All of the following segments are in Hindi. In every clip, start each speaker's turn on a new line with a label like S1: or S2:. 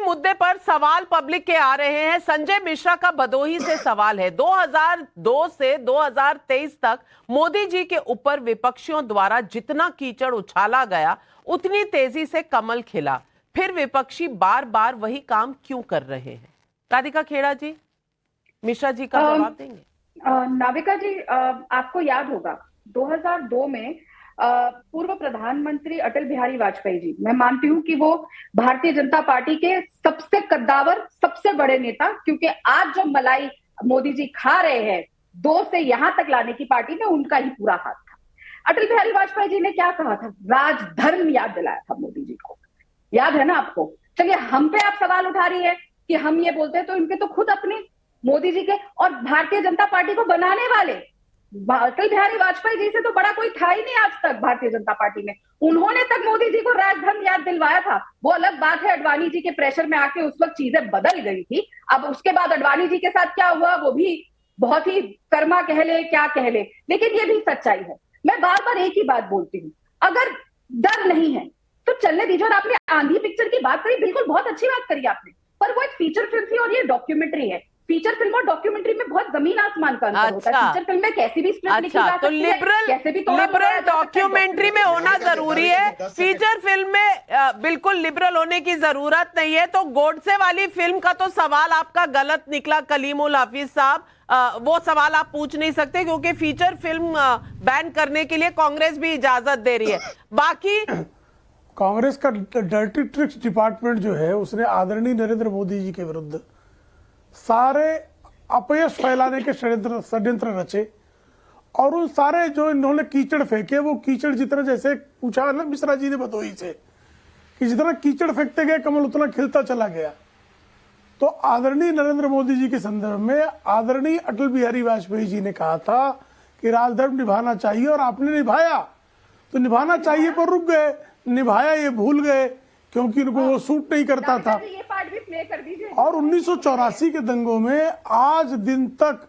S1: मुद्दे पर सवाल पब्लिक के आ रहे हैं। संजय मिश्रा का भदोही से सवाल है। 2002 से 2023 तक मोदी जी के ऊपर विपक्षियों द्वारा जितना कीचड़ उछाला गया, उतनी तेजी से कमल खिला। फिर विपक्षी बार बार वही काम क्यों कर रहे हैं? राधिका खेड़ा जी मिश्रा जी का जवाब देंगे।
S2: नाविका जी, आपको याद होगा 2002 में पूर्व प्रधानमंत्री अटल बिहारी वाजपेयी जी, मैं मानती हूं कि वो भारतीय जनता पार्टी के सबसे कद्दावर, सबसे बड़े नेता, क्योंकि आज जो मलाई मोदी जी खा रहे हैं 2 से यहां तक लाने की पार्टी में उनका ही पूरा हाथ था। अटल बिहारी वाजपेयी जी ने क्या कहा था? राजधर्म याद दिलाया था मोदी जी को, याद है ना आपको? चलिए, हम पे आप सवाल उठा रही है कि हम ये बोलते हैं, तो इनके तो खुद अपने मोदी जी के और भारतीय जनता पार्टी को बनाने वाले अटल बिहारी वाजपेयी जी से तो बड़ा कोई था ही नहीं आज तक भारतीय जनता पार्टी में। उन्होंने तक मोदी जी को राजधर्म याद दिलवाया था। वो अलग बात है, अडवाणी जी के प्रेशर में आके उस वक्त चीजें बदल गई थी। अब उसके बाद अडवाणी जी के साथ क्या हुआ वो भी बहुत ही कर्मा कह ले, क्या कह ले, लेकिन ये भी सच्चाई है। मैं बार बार एक ही बात बोलती हूँ, अगर डर नहीं है तो चलने दीजिए। और आपने आंधी पिक्चर की बात करी, बिल्कुल बहुत अच्छी बात करी आपने, पर वो एक फीचर फिल्म थी और ये डॉक्यूमेंट्री है। फीचर फिल्म और डॉक्यूमेंट्री में बहुत जमीन आसमान का अंतर होता है। फीचर फिल्म में कैसी भी स्क्रिप्ट लिखी जा सकती है, कैसे भी
S1: लिबरल डॉक्यूमेंट्री में होना जरूरी है। फीचर फिल्म में बिल्कुल लिबरल होने की जरूरत नहीं है। तो गोडसे वाली फिल्म का तो सवाल आपका गलत निकला कलीमुल हाफिज साहब। वो सवाल आप पूछ नहीं सकते, क्योंकि फीचर फिल्म बैन करने के लिए कांग्रेस भी इजाजत दे रही है। बाकी
S3: कांग्रेस का डर्टी ट्रिक्स डिपार्टमेंट जो है, उसने आदरणीय नरेंद्र मोदी जी के विरुद्ध सारे अपयश फैलाने के षड्यंत्र रचे, और उन सारे जो इन्होंने कीचड़ फेंके, वो कीचड़ जितना, जैसे पूछा ना मिश्रा जी ने भदोही से, कि जितना कीचड़ फेंकते गए कमल उतना खिलता चला गया। तो आदरणीय नरेंद्र मोदी जी के संदर्भ में आदरणीय अटल बिहारी वाजपेयी जी ने कहा था कि राजधर्म निभाना चाहिए, और आपने निभाया। तो निभाना चाहिए पर रुक गए, निभाया ये भूल गए, क्योंकि उनको वो सूट नहीं करता था।
S2: ये पार्ट भी प्ले कर दीजिए।
S3: और 1984 के दंगों में आज दिन तक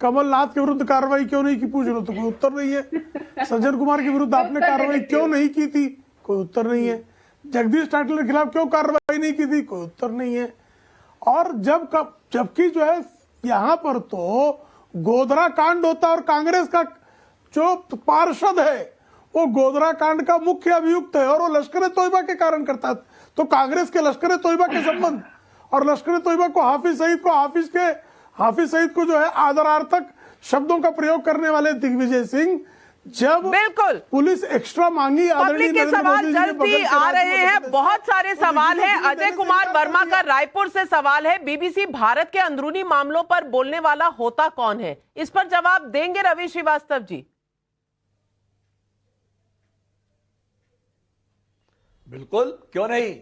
S3: कमलनाथ के विरुद्ध कार्रवाई क्यों नहीं की, पूछ लो तो कोई उत्तर नहीं है। सज्जन कुमार के विरुद्ध आपने कार्रवाई क्यों नहीं की थी, कोई उत्तर नहीं है। जगदीश टाइटलर के खिलाफ क्यों कार्रवाई नहीं की थी, कोई उत्तर नहीं है। और जबकि जो है यहाँ पर तो गोधरा कांड होता, और कांग्रेस का जो पार्षद है वो गोधरा कांड का मुख्य अभियुक्त है, और वो लश्कर ए तोयबा के कारण करता है। तो कांग्रेस के लश्कर ए तोयबा के संबंध, और लश्कर ए तोयबा को हाफिज सईद को जो है आदरार्थक शब्दों का प्रयोग करने वाले दिग्विजय सिंह, जब
S1: बिल्कुल
S3: पुलिस एक्स्ट्रा मांगी,
S1: पब्लिक के सवाल जल्दी आ रहे हैं, बहुत सारे सवाल हैं। अजय कुमार वर्मा का रायपुर से सवाल है, बीबीसी भारत के अंदरूनी मामलों पर बोलने वाला होता कौन है? इस पर जवाब देंगे रवि श्रीवास्तव जी।
S4: बिल्कुल, क्यों नहीं।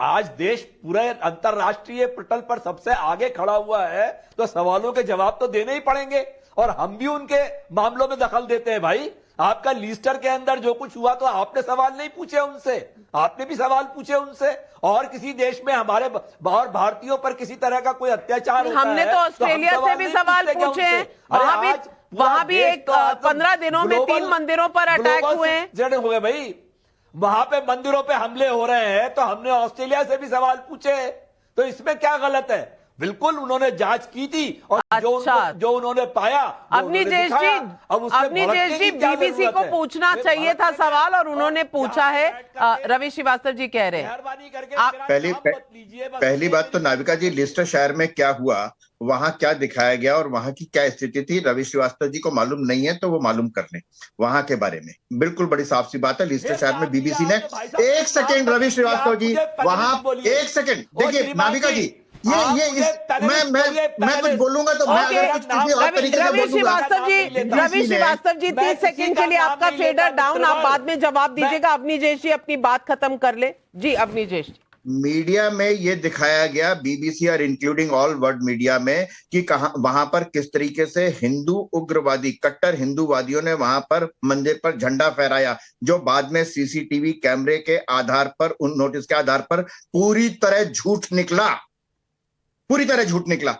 S4: आज देश पूरे अंतरराष्ट्रीय पटल पर सबसे आगे खड़ा हुआ है, तो सवालों के जवाब तो देने ही पड़ेंगे। और हम भी उनके मामलों में दखल देते हैं भाई। आपका लीस्टर के अंदर जो कुछ हुआ, तो आपने सवाल नहीं पूछे उनसे, आपने भी सवाल पूछे उनसे। और किसी देश में हमारे और भारतीयों पर किसी तरह का कोई अत्याचार होता
S1: हमने
S4: है,
S1: तो ऑस्ट्रेलिया से भी सवाल पूछे हैं। वहां भी एक 15 दिनों में 3 मंदिरों पर अटैक हुए हैं।
S4: हुए भाई, वहां पे मंदिरों पे हमले हो रहे हैं, तो हमने ऑस्ट्रेलिया से भी सवाल पूछे। तो इसमें क्या गलत है? बिल्कुल, उन्होंने जांच की थी, और जो उन्होंने पाया,
S1: अवनीश जी बीबीसी को पूछना चाहिए था सवाल, और उन्होंने पूछा है। रवि श्रीवास्तव जी कह रहे हैं।
S5: पहली बात तो नाविका जी, लिस्टर शहर में क्या हुआ, वहां क्या दिखाया गया और वहां की क्या स्थिति थी, रवि श्रीवास्तव जी को मालूम नहीं है, तो वो मालूम कर लें वहां के बारे में। बिल्कुल बड़ी साफ सी बात है। लिस्टर शहर में बीबीसी ने, एक सेकेंड रवि श्रीवास्तव जी, वहां एक सेकेंड देखिए नाविका जी, मैं कुछ बोलूंगा तो मैं अगर कुछ किसी और तरीके से
S1: रवि श्रीवास्तव जी 30 सेकंड के लिए आपका फेडर डाउन, आप बाद में जवाब दीजिएगा। अवनीश जी अपनी बात खत्म कर ले। जी अवनीश जी।
S5: मीडिया में ये दिखाया गया, बीबीसी और इंक्लूडिंग ऑल वर्ल्ड मीडिया में, कि कहां वहां पर किस तरीके से हिंदू उग्रवादी, कट्टर हिंदूवादियों ने वहां पर मंदिर पर झंडा फहराया, जो बाद में सीसीटीवी कैमरे के आधार पर, उन नोटिस के आधार पर पूरी तरह झूठ निकला, पूरी तरह झूठ निकला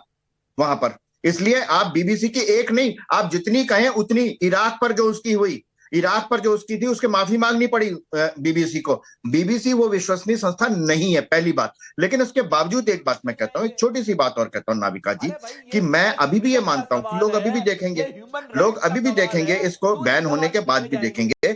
S5: वहां पर। इसलिए आप बीबीसी की एक नहीं, आप जितनी कहें उतनी, इराक पर जो उसकी हुई, इराक पर जो उसकी थी उसके माफी मांगनी पड़ी बीबीसी को। बीबीसी वो विश्वसनीय संस्था नहीं है, पहली बात। लेकिन इसके बावजूद एक बात मैं कहता हूं, एक छोटी सी बात और कहता हूं नाविका जी, कि मैं अभी भी ये मानता हूं कि लोग अभी भी देखेंगे, लोग अभी भी देखेंगे, इसको बैन होने के बाद भी देखेंगे।